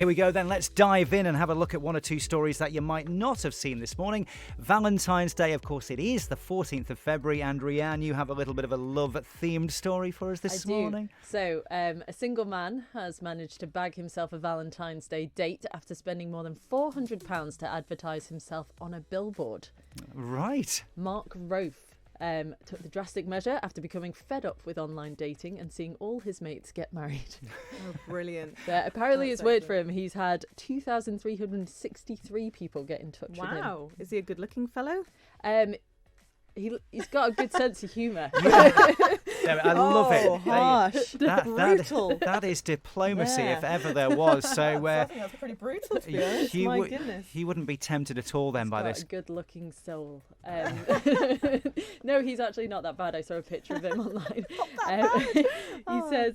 Here we go then, let's dive in and have a look at one or two stories that you might not have seen this morning. Valentine's Day, of course, it is the 14th of February, and Rhian, you have a little bit of a love-themed story for us this morning. So, a single man has managed to bag himself a Valentine's Day date after spending more than £400 to advertise himself on a billboard. Right. Mark Rofe took the drastic measure after becoming fed up with online dating and seeing all his mates get married. Oh, brilliant. Apparently it's worked for him. He's had 2,363 people get in touch with him. Wow. Is he a good-looking fellow? He's got a good sense of humour. Yeah, I love it. Harsh. Brutal. That is diplomacy, if ever there was. So I think that's pretty brutal, to be honest. My goodness. He wouldn't be tempted at all then by this. A good-looking soul. No, he's actually not that bad. I saw a picture of him online. He says,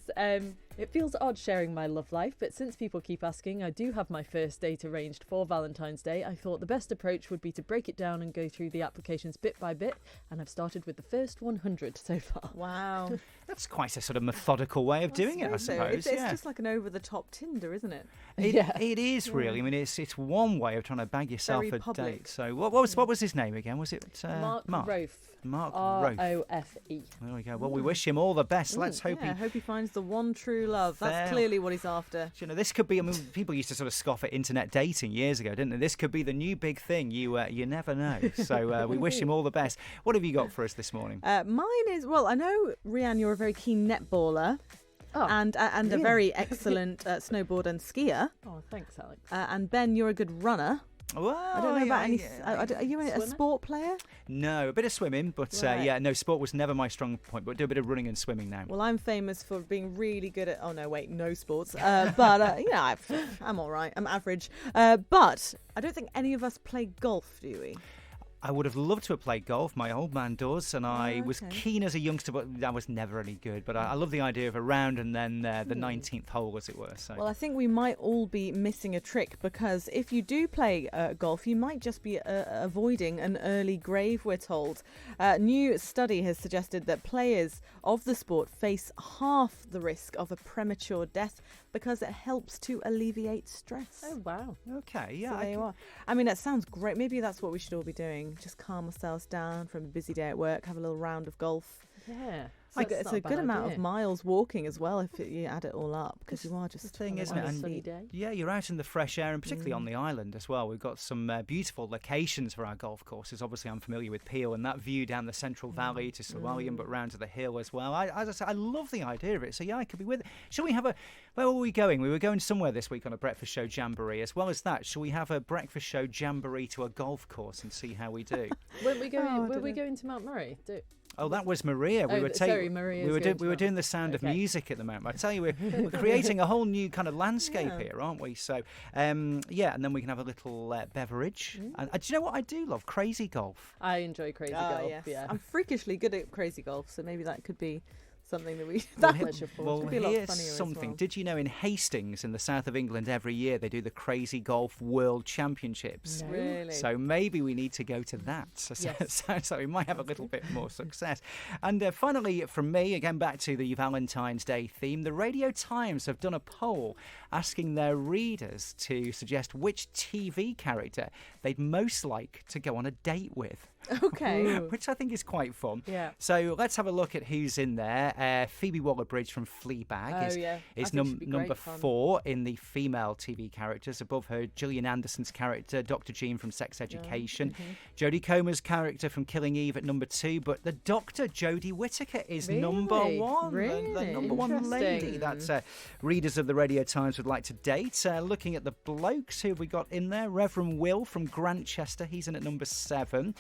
it feels odd sharing my love life, but since people keep asking, I do have my first date arranged for Valentine's Day. I thought the best approach would be to break it down and go through the applications bit by bit, and I've started with the first 100 so far. Wow. That's quite a sort of methodical way of doing it, I suppose. It's just like an over-the-top Tinder, isn't it? It is really. I mean, it's one way of trying to bag yourself Very a public. date. So what was his name again? Was it Mark Rofe. Mark Rofe. R-O-F-E. There we go. Well, we wish him all the best. Let's hope I hope he finds the one true love. That's Fair. clearly what he's after. You know, this could be. I mean, people used to sort of scoff at internet dating years ago, didn't they? This could be the new big thing. You never know. So we wish him all the best. What have you got for us this morning? Mine is, well, I know, Rhian, you're a very keen netballer. Oh, and a very excellent snowboard and skier. Oh, thanks, Alex. And Ben, you're a good runner. Well, I don't know about any. Are you a Swimmer? sport player? No, a bit of swimming, but Right. no, sport was never my strong point. But do a bit of running and swimming now. Well, I'm famous for being really good at. Oh no, wait, no sports. But I'm all right. I'm average. But I don't think any of us play golf, do we? I would have loved to have played golf. My old man does, and I was keen as a youngster, but I was never any good. But I love the idea of a round and then the 19th hole, as it were. So. Well, I think we might all be missing a trick, because if you do play golf, you might just be avoiding an early grave, we're told. A new study has suggested that players of the sport face half the risk of a premature death because it helps to alleviate stress. Oh, wow. Okay, yeah. So there you are. I mean, that sounds great. Maybe that's what we should all be doing. Just calm ourselves down from a busy day at work, have a little round of golf. Yeah. It's a good amount of miles walking as well if you add it all up, because you are just the thing, isn't on it? a sunny day. Yeah, you're out in the fresh air, and particularly on the island as well. We've got some beautiful locations for our golf courses. Obviously, I'm familiar with Peel, and that view down the Central Valley to Llewellyn, but round to the hill as well. As I said, I love the idea of it. So yeah, I could be with it. Shall we have where were we going? We were going somewhere this week on a breakfast show jamboree. As well as that, shall we have a breakfast show jamboree to a golf course and see how we do? Weren't we going to Mount Murray? Oh, that was Maria. Maria. We were doing the Sound of Music at the moment. I tell you, we're creating a whole new kind of landscape here, aren't we? So, and then we can have a little beverage. And do you know what I do love? Crazy golf. I enjoy crazy golf. Yes. Yeah, I'm freakishly good at crazy golf, so maybe that could be something that we. Well, be a lot here's funnier as something. well. Did you know in Hastings, in the south of England, every year they do the Crazy Golf World Championships? No. Really? So maybe we need to go to that. So it sounds like we might have a little bit more success. And finally, from me, again back to the Valentine's Day theme, the Radio Times have done a poll asking their readers to suggest which TV character they'd most like to go on a date with. Okay. Which I think is quite fun. Yeah. So let's have a look at who's in there. Phoebe Waller-Bridge from Fleabag is number 4 in the female TV characters. Above her, Gillian Anderson's character, Dr. Jean from Sex Education. Jodie Comer's character from Killing Eve at number 2. But the Doctor, Jodie Whittaker, is number 1. Really? The number 1 lady that readers of the Radio Times would like to date. Looking at the blokes, who have we got in there? Reverend Will from Grantchester, he's in at number 7.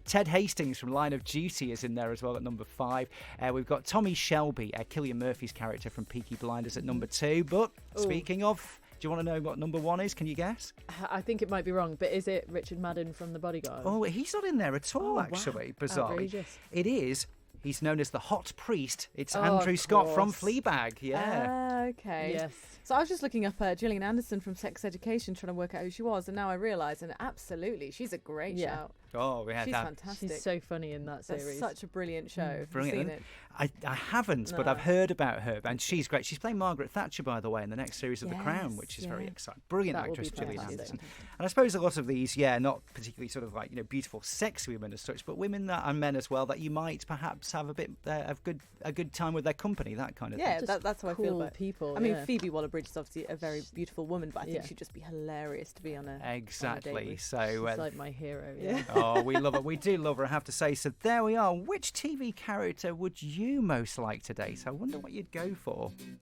Ted Hastings from Line of Duty is in there as well at number 5. We've got Tommy Shelby, Cillian Murphy's character from Peaky Blinders at number 2. But speaking of, do you want to know what number 1 is? Can you guess? I think it might be wrong, but is it Richard Madden from The Bodyguard? Oh, he's not in there at all, actually, bizarrely. Outrageous. It is. He's known as the Hot Priest. It's Andrew Scott from Fleabag. Yeah. Okay. Yes. So I was just looking up Gillian Anderson from Sex Education, trying to work out who she was, and now I realise, and absolutely, she's a great shout. Oh, yeah, She's that. fantastic. She's so funny in that That's series. such a brilliant show. Have you Brilliant. seen it? I haven't, but No. I've heard about her, and she's great. She's playing Margaret Thatcher, by the way, in the next series of The Crown, Yes, which is very yeah. exciting. Brilliant That will actress, be Gillian fantastic. Anderson. And I suppose a lot of these, not particularly sort of like beautiful, sexy women as such, but women that and men as well that you might perhaps have a bit of a good time with their company, that kind of Yeah, thing. that's how I feel Cool about it. people. I mean, yeah. Phoebe Waller-Bridge is obviously a very beautiful woman, but I think Yeah. she'd just be hilarious to be on a Exactly. On a date with. So She's like my hero. Yeah. oh, we love it. We do love her, I have to say. So there we are. Which TV character would you most like to date? I wonder what you'd go for.